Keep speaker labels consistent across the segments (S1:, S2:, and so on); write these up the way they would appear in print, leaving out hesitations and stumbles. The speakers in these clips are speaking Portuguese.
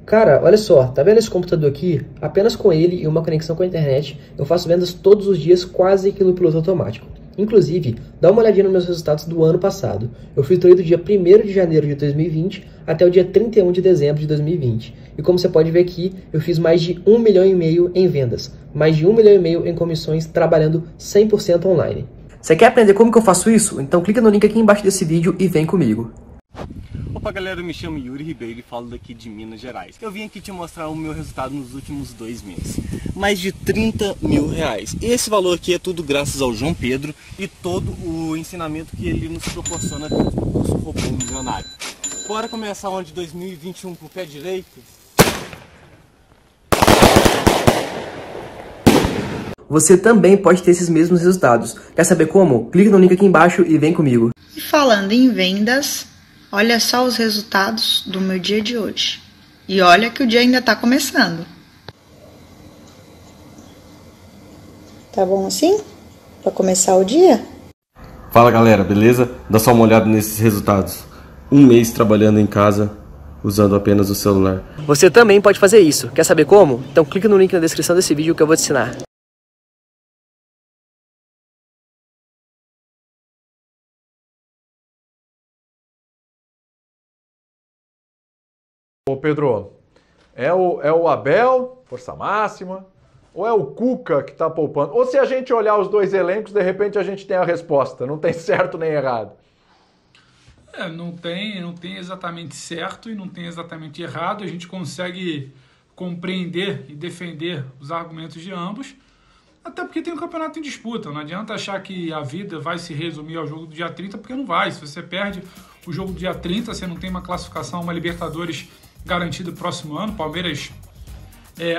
S1: Cara, olha só, tá vendo esse computador aqui? Apenas com ele e uma conexão com a internet, eu faço vendas todos os dias quase que no piloto automático. Inclusive, dá uma olhadinha nos meus resultados do ano passado. Eu filtrei do dia 1º de janeiro de 2020 até o dia 31 de dezembro de 2020. E como você pode ver aqui, eu fiz mais de 1,5 milhão em vendas, mais de 1,5 milhão em comissões, trabalhando 100% online. Você quer aprender como que eu faço isso? Então clica no link aqui embaixo desse vídeo e vem comigo.
S2: Opa galera, eu me chamo Yuri Ribeiro e falo daqui de Minas Gerais. Eu vim aqui te mostrar o meu resultado nos últimos 2 meses. Mais de 30 mil reais. Esse valor aqui é tudo graças ao João Pedro e todo o ensinamento que ele nos proporciona dentro do curso Robô Milionário. Bora começar o ano de 2021 com o pé direito?
S1: Você também pode ter esses mesmos resultados. Quer saber como? Clica no link aqui embaixo e vem comigo.
S3: E falando em vendas, olha só os resultados do meu dia de hoje. E olha que o dia ainda está começando. Tá bom assim? Para começar o dia?
S2: Fala galera, beleza? Dá só uma olhada nesses resultados. 1 mês trabalhando em casa, usando apenas o celular.
S1: Você também pode fazer isso. Quer saber como? Então clica no link na descrição desse vídeo que eu vou te ensinar.
S4: Ô Pedro, é o Abel, força máxima, ou é o Cuca que tá poupando? Ou se a gente olhar os dois elencos, de repente a gente tem a resposta, não tem certo nem errado.
S5: Não tem exatamente certo e não tem exatamente errado, a gente consegue compreender e defender os argumentos de ambos, até porque tem um campeonato em disputa, não adianta achar que a vida vai se resumir ao jogo do dia 30, porque não vai. Se você perde o jogo do dia 30, você não tem uma classificação, uma Libertadores garantido no próximo ano. Palmeiras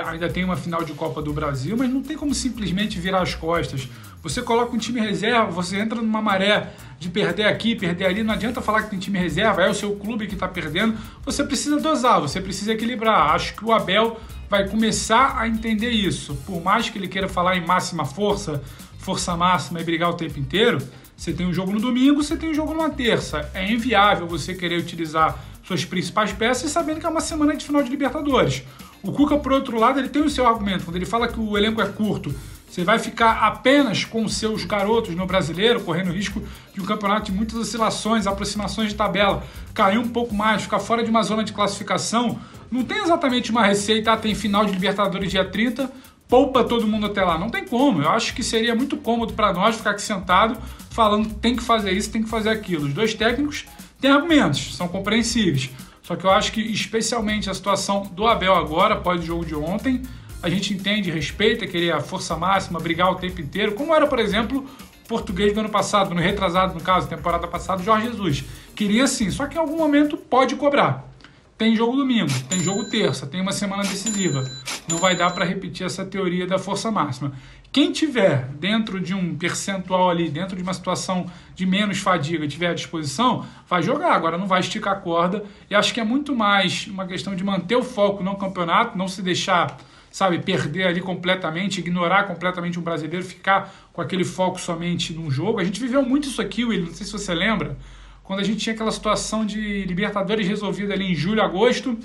S5: ainda tem uma final de Copa do Brasil, mas não tem como simplesmente virar as costas. Você coloca um time reserva, você entra numa maré de perder aqui, perder ali, não adianta falar que tem time reserva, é o seu clube que está perdendo. Você precisa dosar, você precisa equilibrar. Acho que o Abel vai começar a entender isso. Por mais que ele queira falar em máxima força, força máxima e brigar o tempo inteiro, você tem um jogo no domingo, você tem um jogo numa terça. É inviável você querer utilizar suas principais peças, sabendo que é uma semana de final de Libertadores. O Cuca, por outro lado, ele tem o seu argumento. Quando ele fala que o elenco é curto, você vai ficar apenas com os seus garotos no Brasileiro, correndo o risco de um campeonato de muitas oscilações, aproximações de tabela, cair um pouco mais, ficar fora de uma zona de classificação. Não tem exatamente uma receita, tem final de Libertadores dia 30, poupa todo mundo até lá. Não tem como. Eu acho que seria muito cômodo para nós ficar aqui sentado falando tem que fazer isso, tem que fazer aquilo. Os dois técnicos têm argumentos, são compreensíveis. Só que eu acho que, especialmente a situação do Abel agora, após o jogo de ontem, a gente entende, respeita, querer a força máxima, brigar o tempo inteiro, como era, por exemplo, o português do ano passado, no retrasado, no caso, temporada passada, Jorge Jesus. Queria sim, só que em algum momento pode cobrar. Tem jogo domingo, tem jogo terça, tem uma semana decisiva. Não vai dar para repetir essa teoria da força máxima. Quem tiver dentro de um percentual ali, dentro de uma situação de menos fadiga, tiver à disposição, vai jogar. Agora não vai esticar a corda. E acho que é muito mais uma questão de manter o foco no campeonato, não se deixar, sabe, perder ali completamente, ignorar completamente um brasileiro, ficar com aquele foco somente num jogo. A gente viveu muito isso aqui, Will, não sei se você lembra, quando a gente tinha aquela situação de Libertadores resolvida ali em julho, agosto,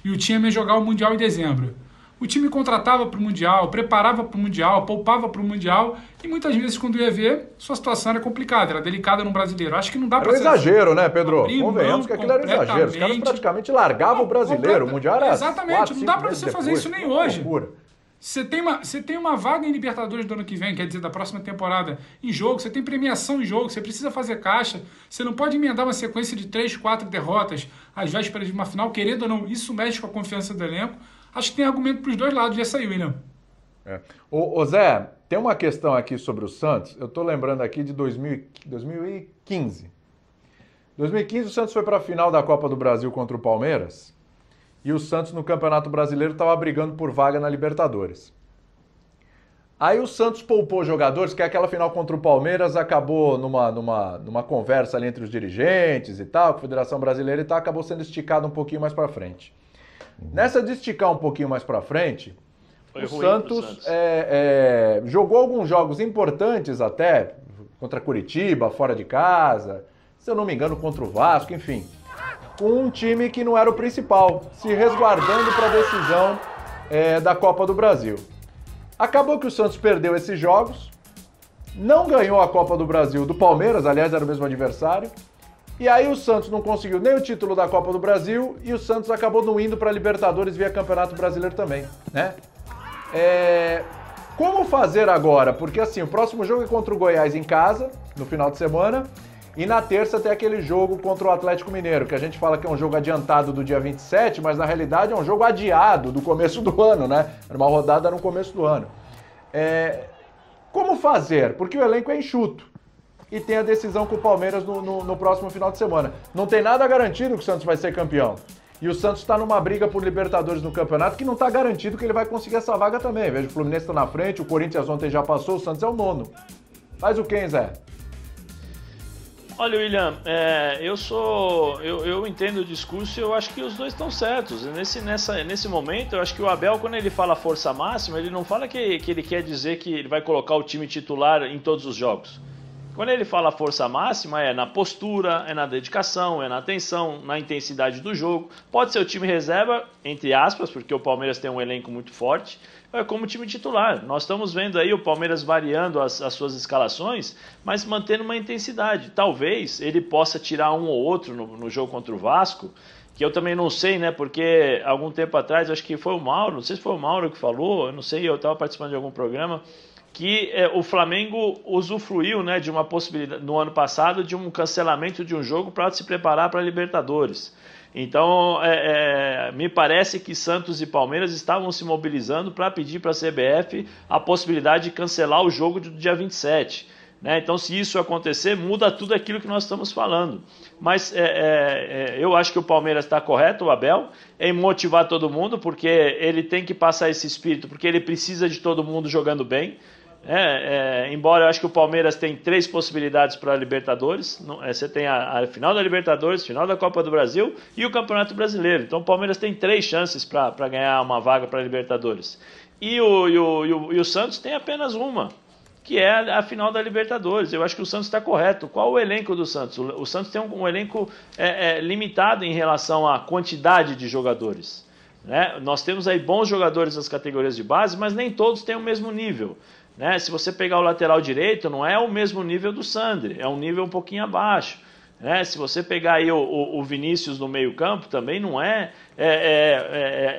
S5: e o time ia jogar o Mundial em dezembro. O time contratava para o Mundial, preparava para o Mundial, poupava para o Mundial, e muitas vezes, quando ia ver, sua situação era complicada, era delicada no brasileiro. Acho que não dá para ser...
S4: Era um exagero, né, Pedro? Convenhamos que aquilo era um exagero. Os caras praticamente largavam o brasileiro. O Mundial era
S5: exatamente,
S4: 4,
S5: não dá para você fazer isso nem hoje.
S4: Loucura.
S5: Você tem uma vaga em Libertadores do ano que vem, quer dizer, da próxima temporada, em jogo, você tem premiação em jogo, você precisa fazer caixa, você não pode emendar uma sequência de 3, 4 derrotas às vésperas de uma final, querendo ou não, isso mexe com a confiança do elenco. Acho que tem argumento para os dois lados, já saiu, William.
S4: Ô Zé, tem uma questão aqui sobre o Santos, eu estou lembrando aqui de 2015. 2015 o Santos foi para a final da Copa do Brasil contra o Palmeiras, e o Santos no Campeonato Brasileiro estava brigando por vaga na Libertadores. Aí o Santos poupou jogadores, que aquela final contra o Palmeiras acabou numa conversa ali entre os dirigentes e tal, com a Federação Brasileira e tal, acabou sendo esticado um pouquinho mais para frente. Nessa de esticar um pouquinho mais para frente, o Santos jogou alguns jogos importantes até, contra Curitiba, fora de casa, se eu não me engano contra o Vasco, enfim. com um time que não era o principal, se resguardando para a decisão da Copa do Brasil. Acabou que o Santos perdeu esses jogos, não ganhou a Copa do Brasil do Palmeiras, aliás, era o mesmo adversário, e aí o Santos não conseguiu nem o título da Copa do Brasil e o Santos acabou não indo para a Libertadores via Campeonato Brasileiro também, né? Como fazer agora? Porque assim, o próximo jogo é contra o Goiás em casa, no final de semana, e na terça tem aquele jogo contra o Atlético Mineiro, que a gente fala que é um jogo adiantado do dia 27, mas na realidade é um jogo adiado do começo do ano, né? Era uma rodada no começo do ano. Como fazer? Porque o elenco é enxuto e tem a decisão com o Palmeiras no próximo final de semana. Não tem nada garantido que o Santos vai ser campeão. E o Santos está numa briga por Libertadores no campeonato que não está garantido que ele vai conseguir essa vaga também. Veja, o Fluminense está na frente, o Corinthians ontem já passou, o Santos é o 9º. Faz o quem, Zé?
S6: Olha, William, eu entendo o discurso e eu acho que os dois estão certos. Nesse momento, eu acho que o Abel, quando ele fala força máxima, ele não fala que ele quer dizer que ele vai colocar o time titular em todos os jogos. Quando ele fala força máxima, é na postura, é na dedicação, é na atenção, na intensidade do jogo. Pode ser o time reserva, entre aspas, porque o Palmeiras tem um elenco muito forte, como time titular. Nós estamos vendo aí o Palmeiras variando as suas escalações, mas mantendo uma intensidade. Talvez ele possa tirar um ou outro no jogo contra o Vasco, que eu também não sei, né? Porque algum tempo atrás, acho que foi o Mauro, não sei se foi o Mauro que falou, eu não sei, eu estava participando de algum programa, que o Flamengo usufruiu, né, de uma possibilidade no ano passado de um cancelamento de um jogo para se preparar para a Libertadores. Então, me parece que Santos e Palmeiras estavam se mobilizando para pedir para a CBF a possibilidade de cancelar o jogo do dia 27. Né? Então, se isso acontecer, muda tudo aquilo que nós estamos falando. Mas eu acho que o Palmeiras está correto, o Abel, em motivar todo mundo, porque ele tem que passar esse espírito, porque ele precisa de todo mundo jogando bem. Embora eu acho que o Palmeiras tem 3 possibilidades para a Libertadores, você tem a final da Libertadores, final da Copa do Brasil e o Campeonato Brasileiro. Então o Palmeiras tem 3 chances para ganhar uma vaga para a Libertadores. E o Santos tem apenas uma, que é a final da Libertadores. Eu acho que o Santos está correto. Qual o elenco do Santos? O Santos tem um elenco limitado em relação à quantidade de jogadores. Né? Nós temos aí bons jogadores nas categorias de base, mas nem todos têm o mesmo nível. Né? Se você pegar o lateral direito, não é o mesmo nível do Sandri, é um nível um pouquinho abaixo. Né? Se você pegar aí o Vinícius no meio campo, também não é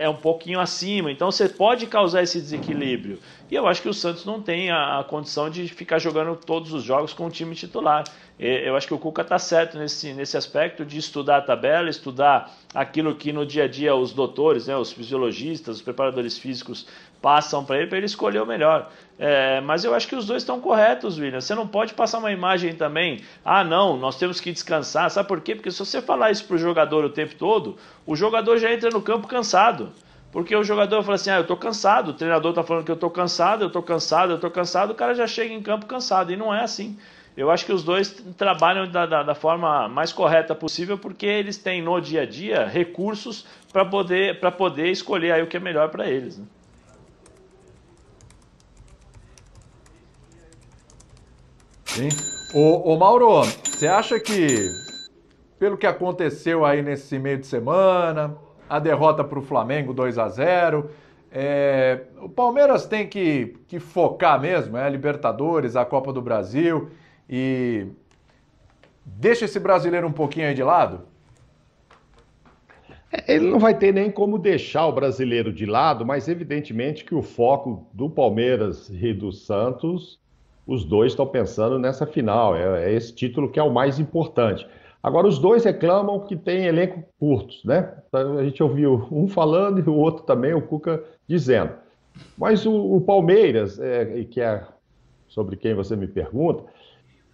S6: um pouquinho acima. Então você pode causar esse desequilíbrio. E eu acho que o Santos não tem a condição de ficar jogando todos os jogos com o time titular. Eu acho que o Cuca está certo nesse aspecto de estudar a tabela, estudar aquilo que no dia a dia os doutores, né, os fisiologistas, os preparadores físicos passam para ele escolher o melhor. Mas eu acho que os dois estão corretos, William. Você não pode passar uma imagem também, não, nós temos que descansar. Sabe por quê? Porque se você falar isso para o jogador o tempo todo, o jogador já entra no campo cansado. Porque o jogador fala assim, eu tô cansado, o treinador tá falando que eu tô cansado, o cara já chega em campo cansado, e não é assim. Eu acho que os dois trabalham da forma mais correta possível, porque eles têm no dia a dia recursos para poder escolher aí o que é melhor para eles. Né?
S4: Sim. Ô Mauro, você acha que, pelo que aconteceu aí nesse meio de semana, a derrota para o Flamengo 2-0, o Palmeiras tem que focar mesmo, a Libertadores, a Copa do Brasil, e deixa esse brasileiro um pouquinho aí de lado?
S7: Ele não vai ter nem como deixar o brasileiro de lado, mas evidentemente que o foco do Palmeiras e do Santos, os dois estão pensando nessa final, é esse título que é o mais importante. Agora, os dois reclamam que tem elenco curtos, né? A gente ouviu um falando e o outro também, o Cuca, dizendo. Mas o Palmeiras, que é sobre quem você me pergunta,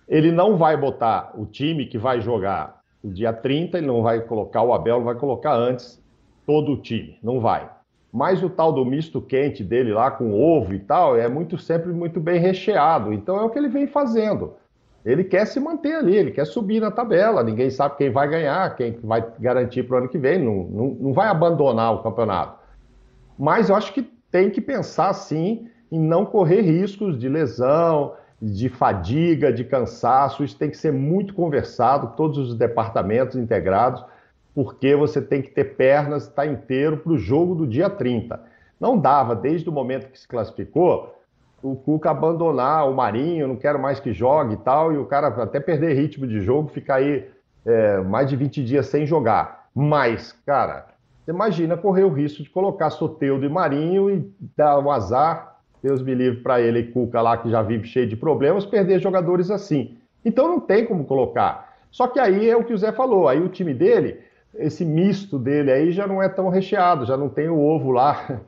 S7: ele não vai botar o time que vai jogar o dia 30, ele não vai colocar, o Abel não vai colocar antes todo o time, não vai. Mas o tal do misto quente dele lá com ovo e tal, sempre muito bem recheado. Então é o que ele vem fazendo. Ele quer se manter ali, ele quer subir na tabela, ninguém sabe quem vai ganhar, quem vai garantir para o ano que vem, não vai abandonar o campeonato. Mas eu acho que tem que pensar, sim, em não correr riscos de lesão, de fadiga, de cansaço. Isso tem que ser muito conversado, todos os departamentos integrados, porque você tem que ter pernas, estar inteiro para o jogo do dia 30. Não dava, desde o momento que se classificou, o Cuca abandonar o Marinho, não quero mais que jogue e tal, e o cara até perder ritmo de jogo, ficar aí mais de 20 dias sem jogar. Mas, cara, você imagina correr o risco de colocar Soteldo e Marinho e dar um azar, Deus me livre para ele e Cuca lá, que já vive cheio de problemas, perder jogadores assim. Então não tem como colocar. Só que aí é o que o Zé falou, aí o time dele, esse misto dele aí já não é tão recheado, já não tem o ovo lá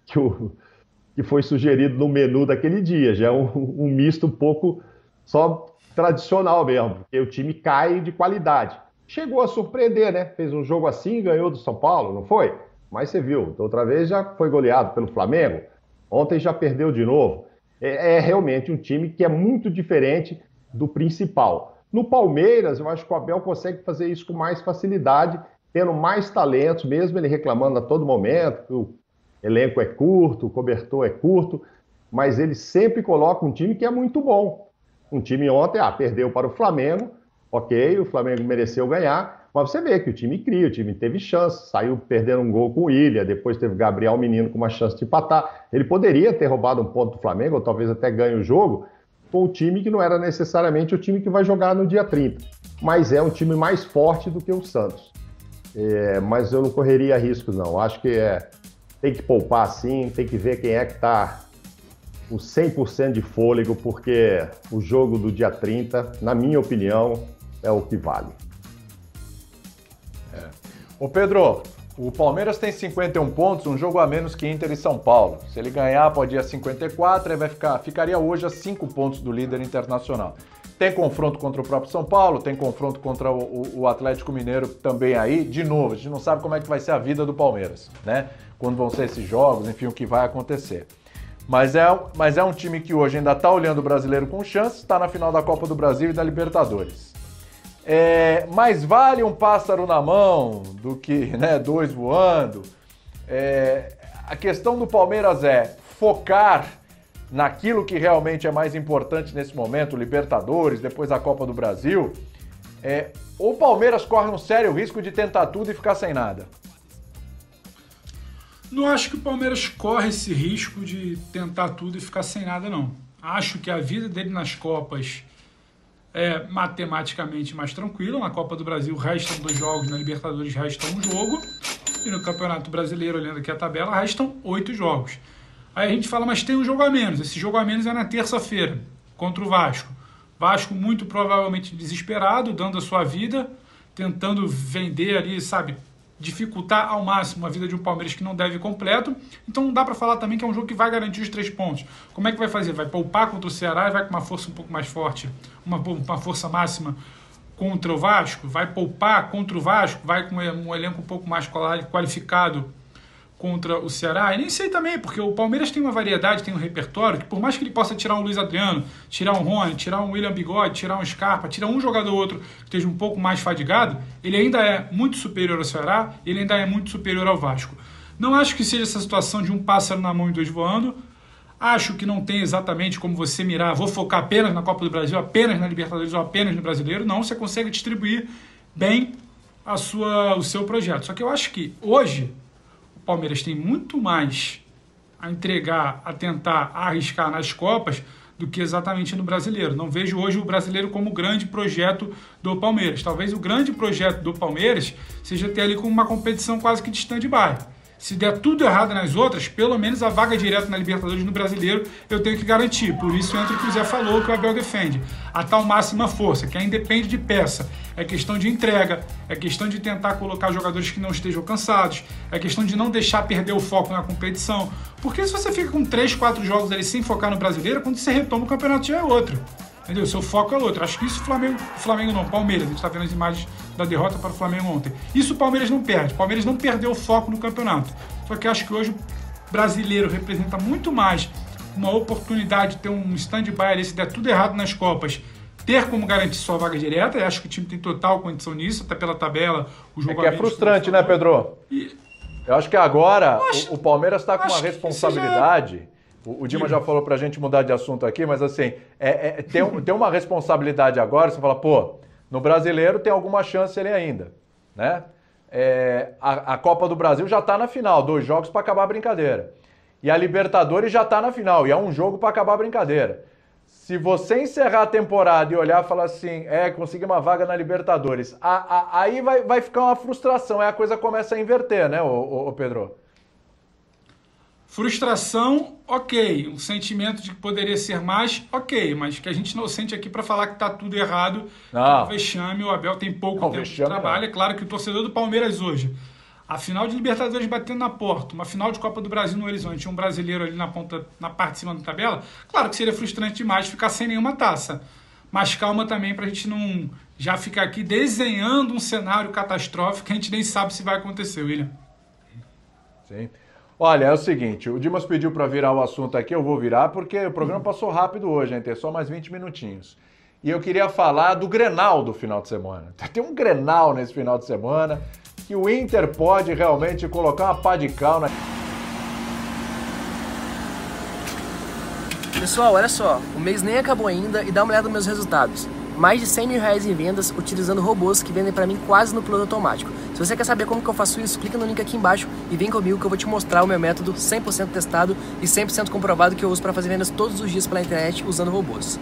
S7: que foi sugerido no menu daquele dia, já é um misto um pouco só tradicional mesmo, porque o time cai de qualidade. Chegou a surpreender, né? Fez um jogo assim e ganhou do São Paulo, não foi? Mas você viu, outra vez já foi goleado pelo Flamengo, ontem já perdeu de novo. É realmente um time que é muito diferente do principal. No Palmeiras, eu acho que o Abel consegue fazer isso com mais facilidade, tendo mais talentos, mesmo ele reclamando a todo momento que o elenco é curto, o cobertor é curto, mas ele sempre coloca um time que é muito bom. Um time ontem, perdeu para o Flamengo, ok, o Flamengo mereceu ganhar, mas você vê que o time cria, o time teve chance, saiu perdendo um gol com o Ilha, depois teve Gabriel Menino com uma chance de empatar. Ele poderia ter roubado um ponto do Flamengo, ou talvez até ganhe o jogo, com o time que não era necessariamente o time que vai jogar no dia 30. Mas é um time mais forte do que o Santos. Mas eu não correria riscos, não. Acho que tem que poupar sim, tem que ver quem é que está com 100% de fôlego, porque o jogo do dia 30, na minha opinião, é o que vale.
S4: Ô Pedro, o Palmeiras tem 51 pontos, um jogo a menos que Inter e São Paulo. Se ele ganhar, pode ir a 54, aí ficaria hoje a 5 pontos do líder internacional. Tem confronto contra o próprio São Paulo, tem confronto contra o Atlético Mineiro também aí. De novo, a gente não sabe como é que vai ser a vida do Palmeiras, né? Quando vão ser esses jogos, enfim, o que vai acontecer. Mas é um time que hoje ainda está olhando o brasileiro com chance, está na final da Copa do Brasil e da Libertadores. Mais vale um pássaro na mão do que, né, 2 voando. A questão do Palmeiras é focar naquilo que realmente é mais importante nesse momento, Libertadores, depois a Copa do Brasil. O Palmeiras corre um sério risco de tentar tudo e ficar sem nada.
S5: Não acho que o Palmeiras corre esse risco de tentar tudo e ficar sem nada, não. Acho que a vida dele nas Copas é matematicamente mais tranquila. Na Copa do Brasil restam 2 jogos, na Libertadores restam 1 jogo. E no Campeonato Brasileiro, olhando aqui a tabela, restam 8 jogos. Aí a gente fala, mas tem um jogo a menos. Esse jogo a menos é na terça-feira, contra o Vasco. Vasco muito provavelmente desesperado, dando a sua vida, tentando vender ali, sabe, dificultar ao máximo a vida de um Palmeiras que não deve completo. Então não dá para falar também que é um jogo que vai garantir os 3 pontos. Como é que vai fazer? Vai poupar contra o Ceará e vai com uma força um pouco mais forte, uma força máxima contra o Vasco? Vai poupar contra o Vasco? Vai com um elenco um pouco mais qualificado contra o Ceará? E nem sei também, porque o Palmeiras tem uma variedade, tem um repertório, que por mais que ele possa tirar um Luiz Adriano, tirar um Rony, tirar um William Bigode, tirar um Scarpa, tirar um jogador ou outro que esteja um pouco mais fadigado, ele ainda é muito superior ao Ceará, ele ainda é muito superior ao Vasco. Não acho que seja essa situação de um pássaro na mão e 2 voando. Acho que não tem exatamente como você mirar, vou focar apenas na Copa do Brasil, apenas na Libertadores ou apenas no Brasileiro. Não, você consegue distribuir bem o seu projeto. Só que eu acho que hoje o Palmeiras tem muito mais a entregar, a tentar arriscar nas Copas do que exatamente no Brasileiro. Não vejo hoje o Brasileiro como o grande projeto do Palmeiras. Talvez o grande projeto do Palmeiras seja ter ali como uma competição quase que de stand-by. Se der tudo errado nas outras, pelo menos a vaga direta na Libertadores no Brasileiro eu tenho que garantir. Por isso entra o que o Zé falou, que o Abel defende. A tal máxima força, que aí independe de peça. É questão de entrega, é questão de tentar colocar jogadores que não estejam cansados, é questão de não deixar perder o foco na competição. Porque se você fica com 3, 4 jogos ali sem focar no Brasileiro, quando você retoma o campeonato já é outro. Entendeu? Seu foco é outro. Acho que isso Flamengo não, Palmeiras. A gente está vendo as imagens da derrota para o Flamengo ontem. Isso o Palmeiras não perde. O Palmeiras não perdeu o foco no campeonato. Só que acho que hoje o brasileiro representa muito mais uma oportunidade de ter um stand-by ali, se der tudo errado nas Copas, ter como garantir sua vaga direta. E acho que o time tem total condição nisso, até pela tabela. O jogo
S4: é frustrante, né, Pedro? Eu acho que agora o Palmeiras está com uma responsabilidade. O Dima já falou pra gente mudar de assunto aqui, mas assim, tem uma responsabilidade agora, você fala, pô, no Brasileiro tem alguma chance ele ainda, né? a Copa do Brasil já está na final, 2 jogos para acabar a brincadeira. E a Libertadores já está na final, e é um jogo para acabar a brincadeira. Se você encerrar a temporada e olhar e falar assim, consegui uma vaga na Libertadores, aí vai ficar uma frustração, aí a coisa começa a inverter, né, ô Pedro?
S5: Frustração, ok. Um sentimento de que poderia ser mais, ok. Mas que a gente não sente aqui para falar que está tudo errado.
S4: Não.
S5: O vexame, o Abel tem pouco tempo de trabalho. É claro que o torcedor do Palmeiras hoje, a final de Libertadores batendo na porta, uma final de Copa do Brasil no horizonte, um brasileiro ali na ponta, na parte de cima da tabela, claro que seria frustrante demais ficar sem nenhuma taça. Mas calma também para a gente não já ficar aqui desenhando um cenário catastrófico que a gente nem sabe se vai acontecer, William.
S4: Sim. Olha, é o seguinte, o Dimas pediu para virar o assunto aqui, eu vou virar, porque o programa passou rápido hoje, hein? Tem só mais 20 minutinhos. E eu queria falar do Grenal do final de semana. Tem um Grenal nesse final de semana que o Inter pode realmente colocar uma pá de cal na...
S1: Pessoal, olha só, o mês nem acabou ainda e dá uma olhada nos meus resultados. Mais de 100 mil reais em vendas utilizando robôs que vendem pra mim quase no piloto automático. Se você quer saber como que eu faço isso, clica no link aqui embaixo e vem comigo que eu vou te mostrar o meu método 100% testado e 100% comprovado que eu uso para fazer vendas todos os dias pela internet usando robôs.